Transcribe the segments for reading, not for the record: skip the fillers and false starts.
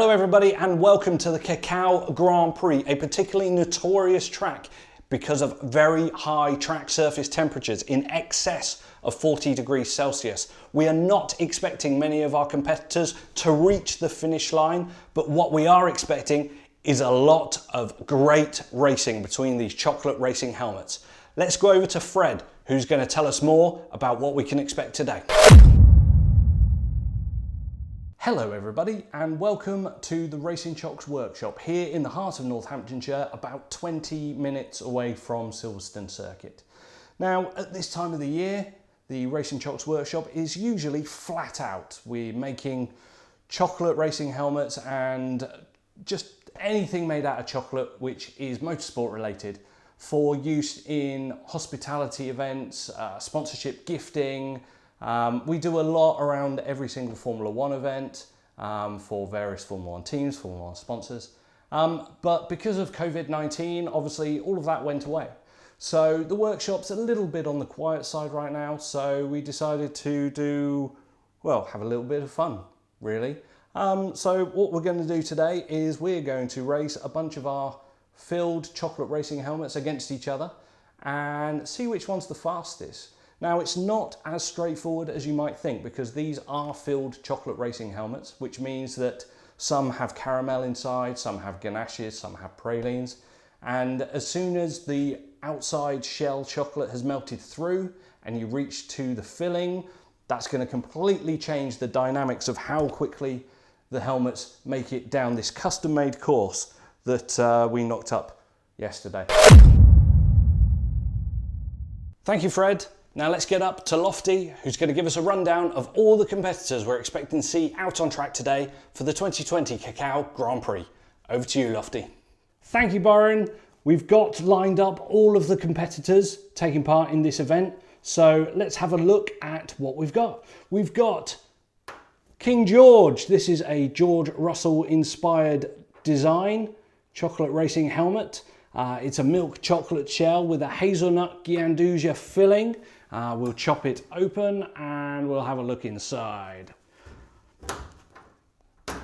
Hello everybody and welcome to the Cacao Grand Prix, a particularly notorious track because of very high track surface temperatures in excess of 40 degrees Celsius. We are not expecting many of our competitors to reach the finish line, but what we are expecting is a lot of great racing between these chocolate racing helmets. Let's go over to Fred, who's going to tell us more about what we can expect today. Hello everybody and welcome to the Racing Chocs workshop here in the heart of Northamptonshire, about 20 minutes away from Silverstone Circuit. Now at this time of the year the Racing Chocs workshop is usually flat out. We're making chocolate racing helmets and just anything made out of chocolate which is motorsport related for use in hospitality events, sponsorship gifting. We do a lot around every single Formula One event for various Formula One teams, Formula One sponsors. But because of COVID-19, obviously all of that went away. So the workshop's a little bit on the quiet side right now. So we decided to have a little bit of fun, really. So what we're going to do today is we're going to race a bunch of our filled chocolate racing helmets against each other and see which one's the fastest. Now it's not as straightforward as you might think because these are filled chocolate racing helmets, which means that some have caramel inside, some have ganaches, some have pralines. And as soon as the outside shell chocolate has melted through and you reach to the filling, that's going to completely change the dynamics of how quickly the helmets make it down this custom-made course that we knocked up yesterday. Thank you, Fred. Now let's get up to Lofty, who's going to give us a rundown of all the competitors we're expecting to see out on track today for the 2020 Cacao Grand Prix. Over to you, Lofty. Thank you, Byron. We've got lined up all of the competitors taking part in this event. So let's have a look at what we've got. We've got King George. This is a George Russell inspired design, chocolate racing helmet. It's a milk chocolate shell with a hazelnut gianduja filling. We'll chop it open and we'll have a look inside.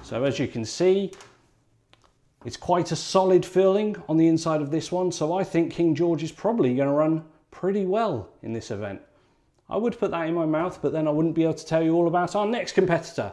So as you can see, it's quite a solid filling on the inside of this one. So I think King George is probably going to run pretty well in this event. I would put that in my mouth, but then I wouldn't be able to tell you all about our next competitor.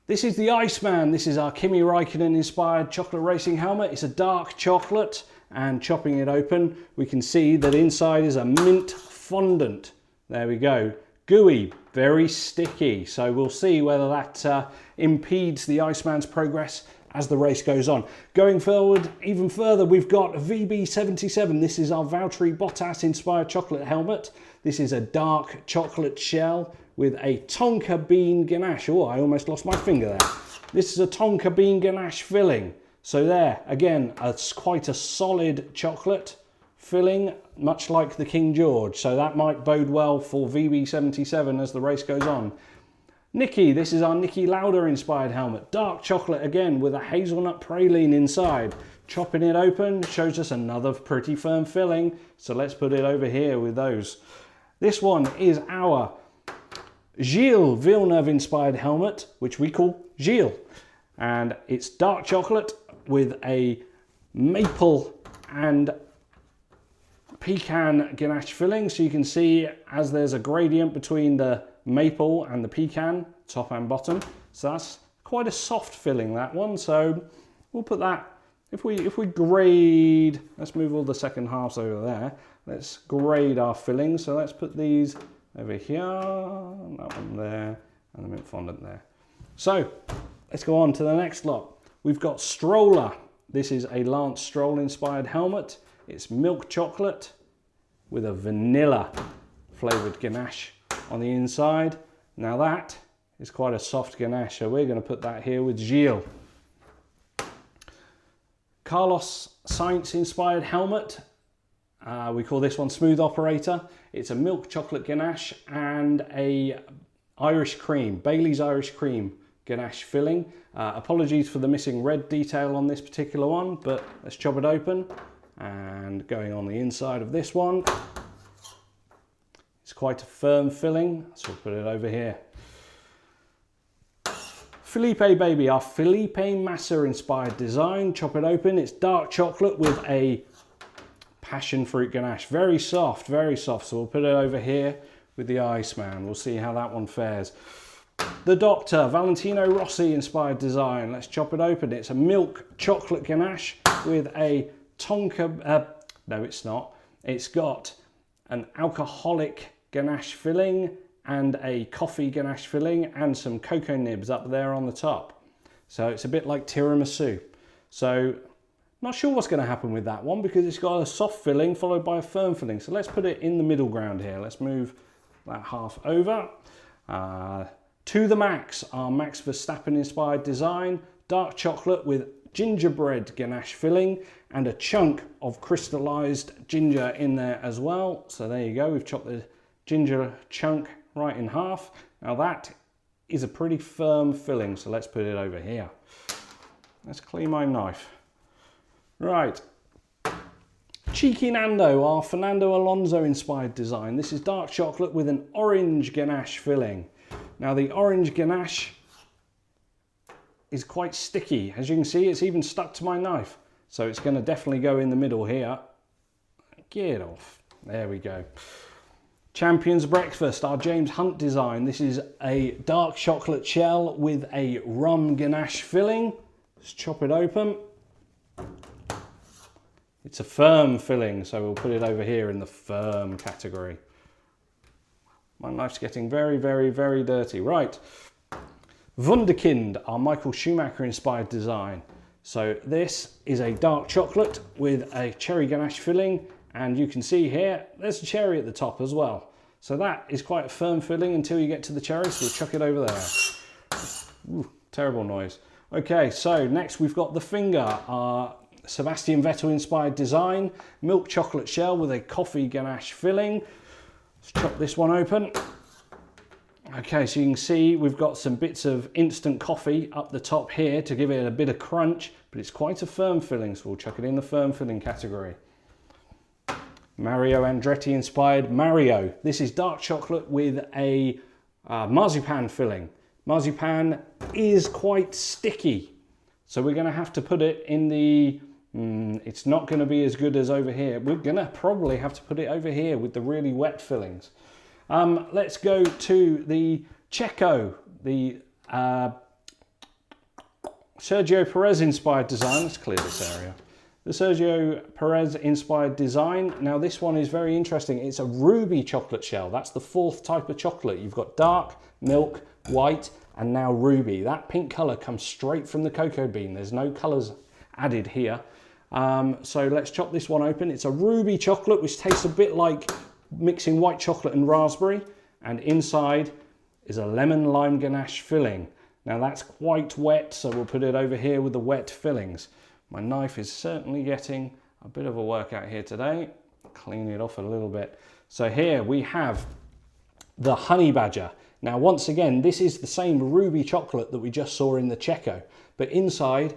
This is the Iceman. This is our Kimi Räikkönen inspired chocolate racing helmet. It's a dark chocolate, and chopping it open, we can see that inside is a mint fondant. There we go. Gooey, very sticky. So we'll see whether that impedes the Iceman's progress as the race goes on. Going forward even further, we've got VB77. This is our Valtteri Bottas inspired chocolate helmet. This is a dark chocolate shell with a tonka bean ganache. Oh, I almost lost my finger there. This is a tonka bean ganache filling. So there, again, it's quite a solid chocolate filling, much like the King George. So that might bode well for VB77 as the race goes on. Niki, this is our Niki Lauda inspired helmet. Dark chocolate again with a hazelnut praline inside. Chopping it open shows us another pretty firm filling. So let's put it over here with those. This one is our Gilles Villeneuve inspired helmet, which we call Gilles. And it's dark chocolate with a maple and pecan ganache filling. So you can see as there's a gradient between the maple and the pecan, top and bottom. So that's quite a soft filling, that one. So we'll put that, if we grade, let's move all the second halves over there. Let's grade our fillings. So let's put these over here, that one there, and the mint fondant there. So let's go on to the next lot. We've got Stroller. This is a Lance Stroll inspired helmet. It's milk chocolate with a vanilla flavoured ganache on the inside. Now that is quite a soft ganache, so we're going to put that here with Gilles. Carlos Sainz inspired helmet. We call this one Smooth Operator. It's a milk chocolate ganache and a Irish cream, Bailey's Irish cream ganache filling. Apologies for the missing red detail on this particular one, but let's chop it open. And going on the inside of this one, it's quite a firm filling, so we'll put it over here. Felipe baby, our Felipe Massa inspired design. Chop it open. It's dark chocolate with a passion fruit ganache. Very soft, very soft. So we'll put it over here with the Iceman. We'll see how that one fares. The Doctor, Valentino Rossi inspired design. Let's chop it open. It's a milk chocolate ganache with a tonka, no it's not. It's got an alcoholic ganache filling and a coffee ganache filling and some cocoa nibs up there on the top. So it's a bit like tiramisu. So not sure what's going to happen with that one because it's got a soft filling followed by a firm filling. So let's put it in the middle ground here. Let's move that half over. To the Max, our Max Verstappen inspired design. Dark chocolate with gingerbread ganache filling and a chunk of crystallized ginger in there as well. So there you go, we've chopped the ginger chunk right in half. Now that is a pretty firm filling, so let's put it over here. Let's clean my knife. Right, Cheeky Nando, our Fernando Alonso inspired design. This is dark chocolate with an orange ganache filling. Now the orange ganache is quite sticky. As you can see, it's even stuck to my knife. So it's going to definitely go in the middle here. Get off. There we go. Champions Breakfast, our James Hunt design. This is a dark chocolate shell with a rum ganache filling. Let's chop it open. It's a firm filling, so we'll put it over here in the firm category. My knife's getting very, very, very dirty. Right. Wunderkind, our Michael Schumacher inspired design. So this is a dark chocolate with a cherry ganache filling, and you can see here there's a cherry at the top as well. So that is quite a firm filling until you get to the cherry, so we'll chuck it over there. Ooh, terrible noise. Okay, so next we've got the Finger, our Sebastian Vettel inspired design, milk chocolate shell with a coffee ganache filling. Let's chop this one open. Okay, so you can see we've got some bits of instant coffee up the top here to give it a bit of crunch, but it's quite a firm filling, so we'll chuck it in the firm filling category. Mario Andretti inspired Mario. This is dark chocolate with a marzipan filling. Marzipan is quite sticky, so we're going to have to put it in the it's not going to be as good as over here. We're going to probably have to put it over here with the really wet fillings. Let's go to the Cacao, the Sergio Perez inspired design. Let's clear this area. The Sergio Perez inspired design. Now this one is very interesting. It's a ruby chocolate shell. That's the fourth type of chocolate. You've got dark, milk, white, and now ruby. That pink color comes straight from the cocoa bean. There's no colors added here. So let's chop this one open. It's a ruby chocolate, which tastes a bit like mixing white chocolate and raspberry, and inside is a lemon lime ganache filling. Now that's quite wet, so we'll put it over here with the wet fillings. My knife is certainly getting a bit of a workout here today. Clean it off a little bit. So here we have the Honey Badger. Now once again, this is the same ruby chocolate that we just saw in the Cacao, but inside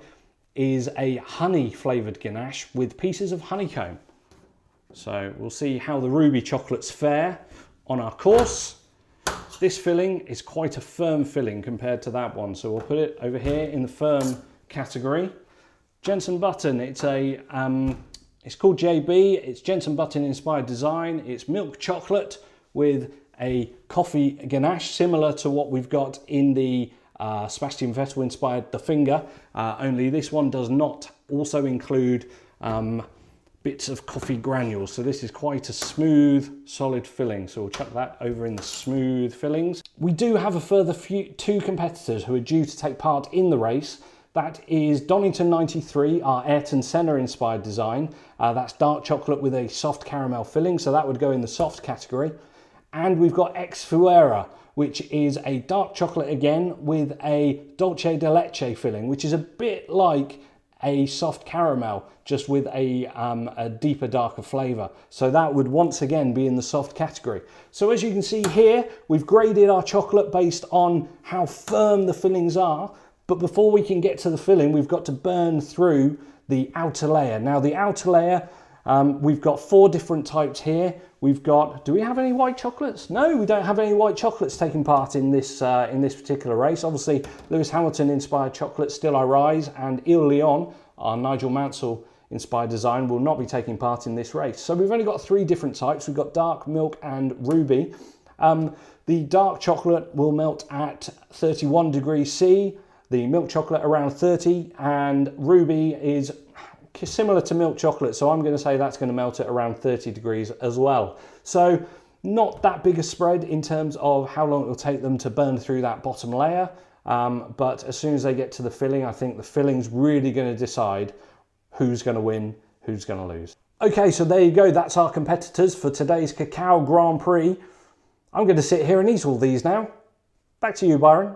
is a honey flavoured ganache with pieces of honeycomb. So we'll see how the ruby chocolates fare on our course. This filling is quite a firm filling compared to that one, so we'll put it over here in the firm category. Jensen Button, it's called JB, it's Jensen Button inspired design. It's milk chocolate with a coffee ganache, similar to what we've got in the Sebastian Vettel inspired The Finger, only this one does not also include bits of coffee granules. So this is quite a smooth, solid filling. So we'll chuck that over in the smooth fillings. We do have a further two competitors who are due to take part in the race. That is Donington 93, our Ayrton Senna inspired design. That's dark chocolate with a soft caramel filling, so that would go in the soft category. And we've got Ex Fuera, which is a dark chocolate again with a dulce de leche filling, which is a bit like a soft caramel, just with a deeper, darker flavour. So that would once again be in the soft category. So as you can see here, we've graded our chocolate based on how firm the fillings are. But before we can get to the filling, we've got to burn through the outer layer. Now the outer layer We've got 4 different types here. We've got, do we have any white chocolates? No, we don't have any white chocolates taking part in this particular race. Obviously, Lewis Hamilton inspired chocolate, Still I Rise, and Il Leon, our Nigel Mansell inspired design, will not be taking part in this race. So we've only got 3 different types. We've got dark, milk, and ruby. The dark chocolate will melt at 31 degrees C, the milk chocolate around 30, and ruby is similar to milk chocolate, so I'm going to say that's going to melt at around 30 degrees as well. So not that big a spread in terms of how long it will take them to burn through that bottom layer, but as soon as they get to the filling, I think the filling's really going to decide who's going to win, who's going to lose. Okay, so there you go, that's our competitors for today's Cacao Grand Prix. I'm going to sit here and eat all these now. Back to you, Byron.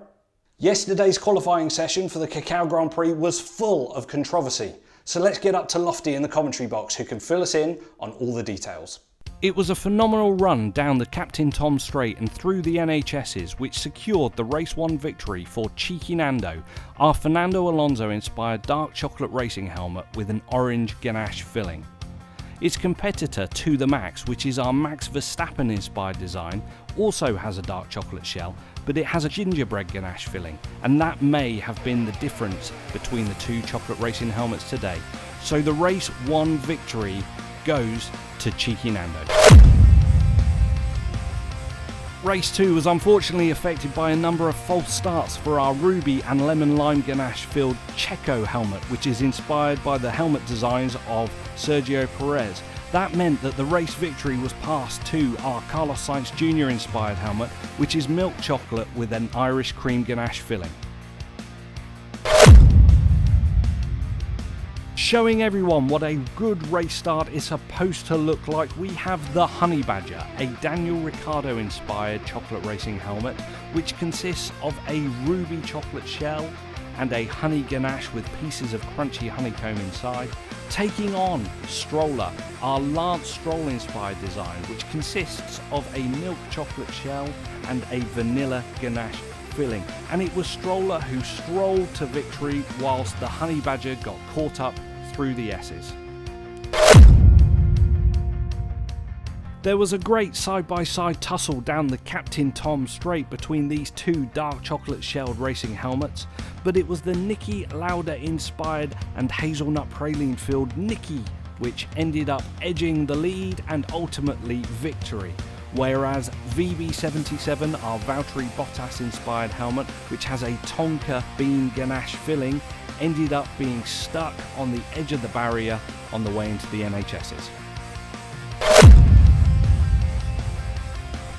Yesterday's qualifying session for the Cacao Grand Prix was full of controversy. So let's get up to Lofty in the commentary box, who can fill us in on all the details. It was a phenomenal run down the Captain Tom Straight and through the NHSs, which secured the Race 1 victory for Cheeky Nando, our Fernando Alonso inspired dark chocolate racing helmet with an orange ganache filling. Its competitor To The Max, which is our Max Verstappen inspired design, also has a dark chocolate shell, but it has a gingerbread ganache filling, and that may have been the difference between the 2 chocolate racing helmets today. So the Race 1 victory goes to Cheeky Nando. Race 2 was unfortunately affected by a number of false starts for our ruby and lemon lime ganache filled Cacao helmet, which is inspired by the helmet designs of Sergio Perez. That meant that the race victory was passed to our Carlos Sainz Jr. inspired helmet, which is milk chocolate with an Irish cream ganache filling. Showing everyone what a good race start is supposed to look like, we have the Honey Badger, a Daniel Ricciardo inspired chocolate racing helmet, which consists of a ruby chocolate shell and a honey ganache with pieces of crunchy honeycomb inside, taking on Stroller, our Lance Stroll inspired design, which consists of a milk chocolate shell and a vanilla ganache filling. And it was Stroller who strolled to victory whilst the Honey Badger got caught up through the S's. There was a great side-by-side tussle down the Captain Tom Straight between these 2 dark chocolate shelled racing helmets, but it was the Niki Lauda inspired and hazelnut praline filled Niki which ended up edging the lead and ultimately victory. Whereas VB77, our Valtteri Bottas inspired helmet, which has a Tonka bean ganache filling, ended up being stuck on the edge of the barrier on the way into the NHSs.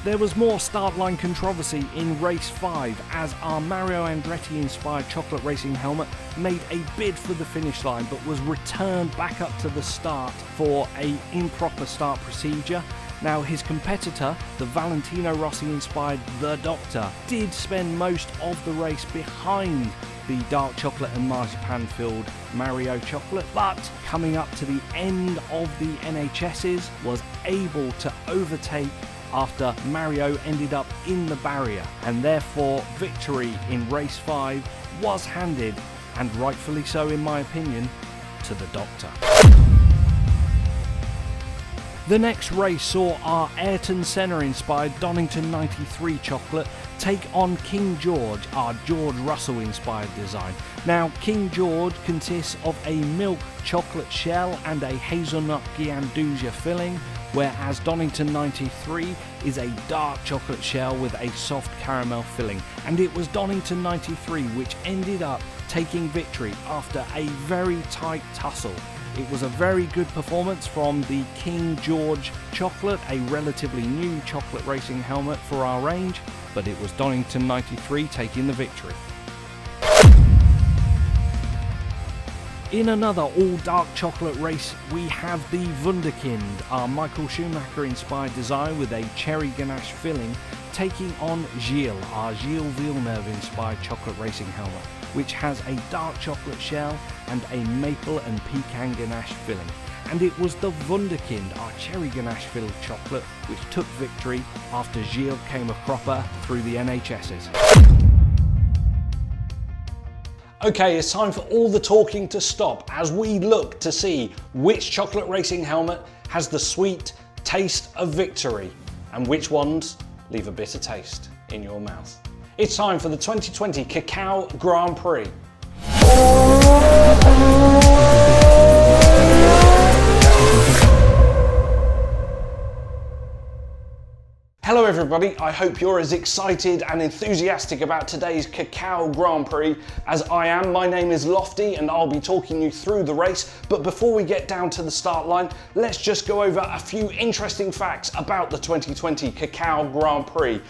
There was more start line controversy in race 5 as our Mario Andretti inspired chocolate racing helmet made a bid for the finish line but was returned back up to the start for an improper start procedure. Now his competitor, the Valentino Rossi inspired The Doctor, did spend most of the race behind the dark chocolate and marzipan filled Mario chocolate, but coming up to the end of the NHSs was able to overtake after Mario ended up in the barrier, and therefore victory in race 5 was handed, and rightfully so in my opinion, to the Doctor. The next race saw our Ayrton Senna inspired Donington 93 chocolate take on King George, our George Russell inspired design. Now King George consists of a milk chocolate shell and a hazelnut Gianduja filling, whereas Donington 93 is a dark chocolate shell with a soft caramel filling. And it was Donington 93 which ended up taking victory after a very tight tussle. It was a very good performance from the King George chocolate, a relatively new chocolate racing helmet for our range, but it was Donington 93 taking the victory. In another all-dark chocolate race, we have the Wunderkind, our Michael Schumacher inspired design with a cherry ganache filling, taking on Gilles, our Gilles Villeneuve inspired chocolate racing helmet, which has a dark chocolate shell and a maple and pecan ganache filling. And it was the Wunderkind, our cherry ganache filled chocolate, which took victory after Gilles came a cropper through the NHSs. Okay, it's time for all the talking to stop as we look to see which chocolate racing helmet has the sweet taste of victory and which ones leave a bitter taste in your mouth. It's time for the 2020 Cacao Grand Prix. Hello everybody, I hope you're as excited and enthusiastic about today's Cacao Grand Prix as I am. My name is Lofty and I'll be talking you through the race, but before we get down to the start line, let's just go over a few interesting facts about the 2020 Cacao Grand Prix.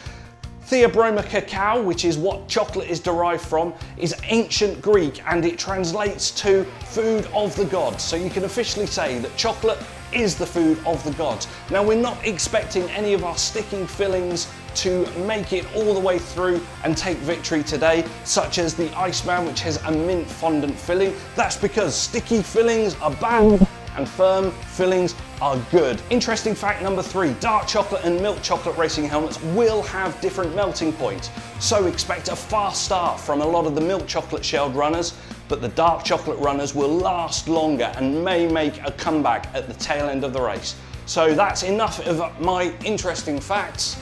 Theobroma cacao, which is what chocolate is derived from, is ancient Greek and it translates to food of the gods. So you can officially say that chocolate is the food of the gods. Now we're not expecting any of our sticky fillings to make it all the way through and take victory today, such as the Iceman, which has a mint fondant filling. That's because sticky fillings are bad and firm fillings are good. Interesting fact number 3, dark chocolate and milk chocolate racing helmets will have different melting points. So expect a fast start from a lot of the milk chocolate shelled runners, but the dark chocolate runners will last longer and may make a comeback at the tail end of the race. So that's enough of my interesting facts.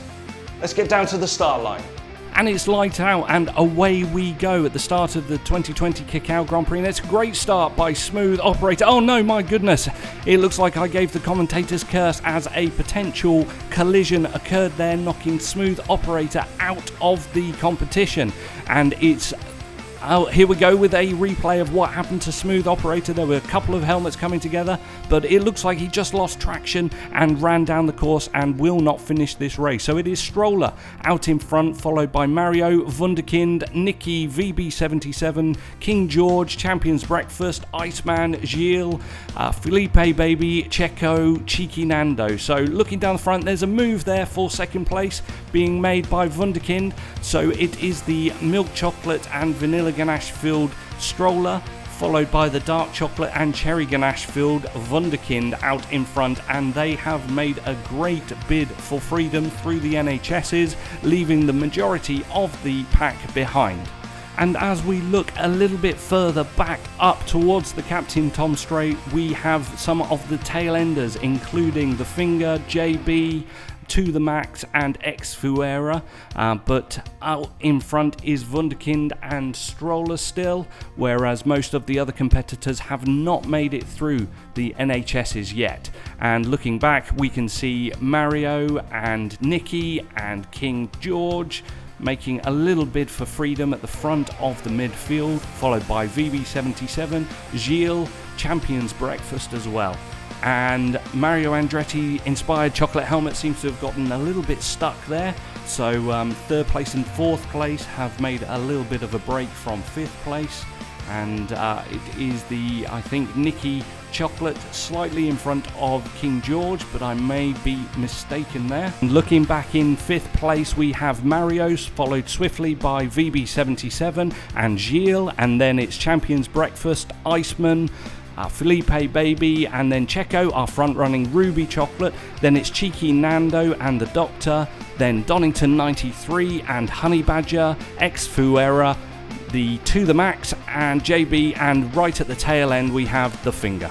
Let's get down to the start line. And it's light out and away we go at the start of the 2020 Cacao Grand Prix. And it's a great start by Smooth Operator. Oh no, my goodness. It looks like I gave the commentator's curse as a potential collision occurred there, knocking Smooth Operator out of the competition. And it's here we go with a replay of what happened to Smooth Operator. There were a couple of helmets coming together, but it looks like he just lost traction and ran down the course and will not finish this race. So it is Stroller out in front, followed by Mario, Wunderkind, Nicky, VB77, King George, Champions Breakfast, Iceman, Gilles, Felipe Baby, Checo, Cheeky Nando. So looking down the front, there's a move there for second place being made by Wunderkind. So it is the milk chocolate and vanilla ganache filled Stroller, followed by the dark chocolate and cherry ganache filled Wunderkind out in front, and they have made a great bid for freedom through the NHSs, leaving the majority of the pack behind. And as we look a little bit further back up towards the Captain Tom Straight, we have some of the tail enders, including the Finger, JB, To the Max and Ex Fuera, but out in front is Wunderkind and Stroller still, whereas most of the other competitors have not made it through the NHSs yet. And looking back, we can see Mario and Nicky and King George making a little bid for freedom at the front of the midfield, followed by VB77, Gilles, Champions Breakfast as well. And Mario Andretti inspired chocolate helmet seems to have gotten a little bit stuck there, so third place and fourth place have made a little bit of a break from fifth place, and it is the, I think, Nicky Chocolate slightly in front of King George, but I may be mistaken there. And looking back in fifth place, we have Mario's, followed swiftly by VB77 and Gilles, and then it's Champions Breakfast, Iceman, Felipe Baby, and then Checo, our front-running Ruby Chocolate. Then it's Cheeky Nando and the Doctor, then Donington 93 and Honey Badger, Ex Fuera, the To the Max and JB, and right at the tail end we have the Finger.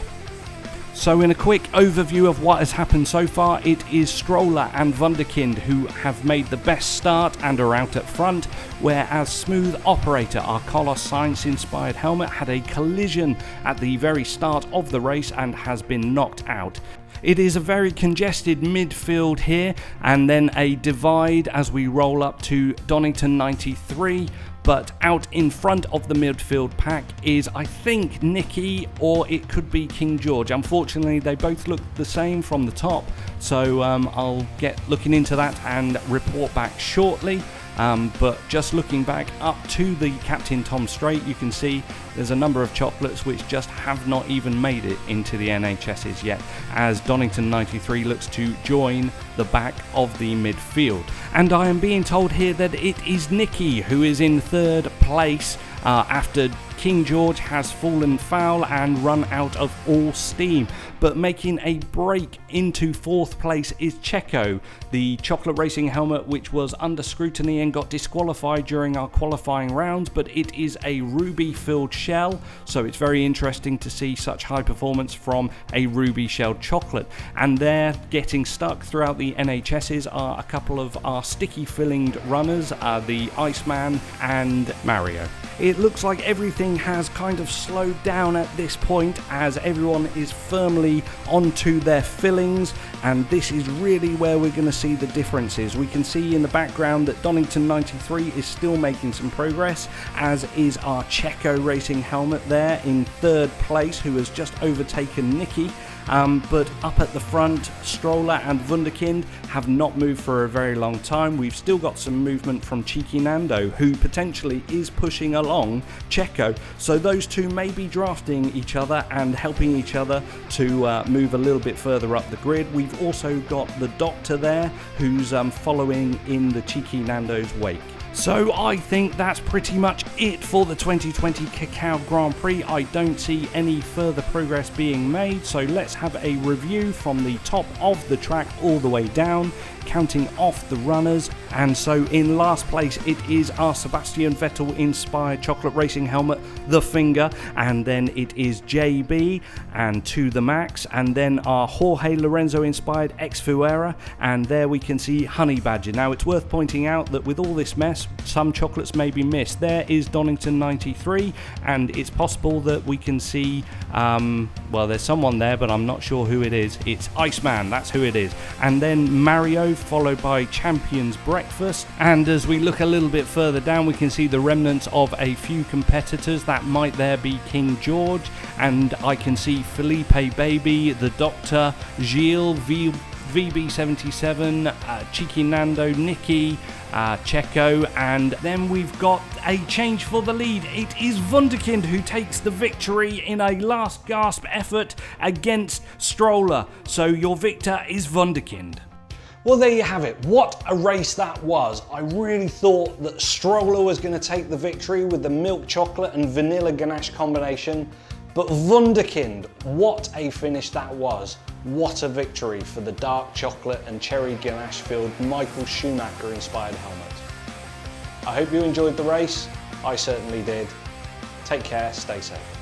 So in a quick overview of what has happened so far, it is Stroller and Wunderkind who have made the best start and are out at front, whereas Smooth Operator, our Colos Science inspired helmet, had a collision at the very start of the race and has been knocked out. It is a very congested midfield here, and then a divide as we roll up to Donington 93. But out in front of the midfield pack is, I think, Nicky, or it could be King George. Unfortunately, they both look the same from the top, so I'll get looking into that and report back shortly. But just looking back up to the Captain Tom Straight, you can see there's a number of chocolates which just have not even made it into the NHSs yet, as Donington 93 looks to join the back of the midfield. And I am being told here that it is Nicky who is in third place after King George has fallen foul and run out of all steam. But making a break into 4th place is Cacao, the chocolate racing helmet which was under scrutiny and got disqualified during our qualifying rounds, but it is a ruby filled shell, so it's very interesting to see such high performance from a ruby shelled chocolate. And there, getting stuck throughout the NHSs are a couple of our sticky filling runners, the Iceman and Mario. It looks like everything has kind of slowed down at this point as everyone is firmly onto their fillings, and this is really where we're going to see the differences. We can see in the background that Donington 93 is still making some progress, as is our Cacao racing helmet there in 3rd place, who has just overtaken Nicky. But up at the front, Stroller and Wunderkind have not moved for a very long time. We've still got some movement from Cheeky Nando, who potentially is pushing along Cacao. So those two may be drafting each other and helping each other to move a little bit further up the grid. We've also got the Doctor there, who's following in the Cheeky Nando's wake. So I think that's pretty much it for the 2020 Cacao Grand Prix. I don't see any further progress being made, so let's have a review from the top of the track all the way down, counting off the runners. And so in last place it is our Sebastian Vettel inspired chocolate racing helmet, the Finger, and then it is JB and To The Max, and then our Jorge Lorenzo inspired Ex Fuera, and there we can see Honey Badger. Now it's worth pointing out that with all this mess, some chocolates may be missed. There is Donington 93, and it's possible that we can see, well, there's someone there, but I'm not sure who it is. It's Iceman, that's who it is. And then Mario, followed by Champions Breakfast. And as we look a little bit further down, we can see the remnants of a few competitors. That might there be King George, and I can see Felipe Baby, the Doctor, Gilles, VB77, Cheeky Nando, Nicky, Cacao, and then we've got a change for the lead. It is Wunderkind who takes the victory in a last gasp effort against Stroller. So your victor is Wunderkind. Well, there you have it. What a race that was. I really thought that Stroller was going to take the victory with the milk chocolate and vanilla ganache combination, but Wunderkind, what a finish that was. What a victory for the dark chocolate and cherry ganache filled Michael Schumacher inspired helmet. I hope you enjoyed the race. I certainly did. Take care, stay safe.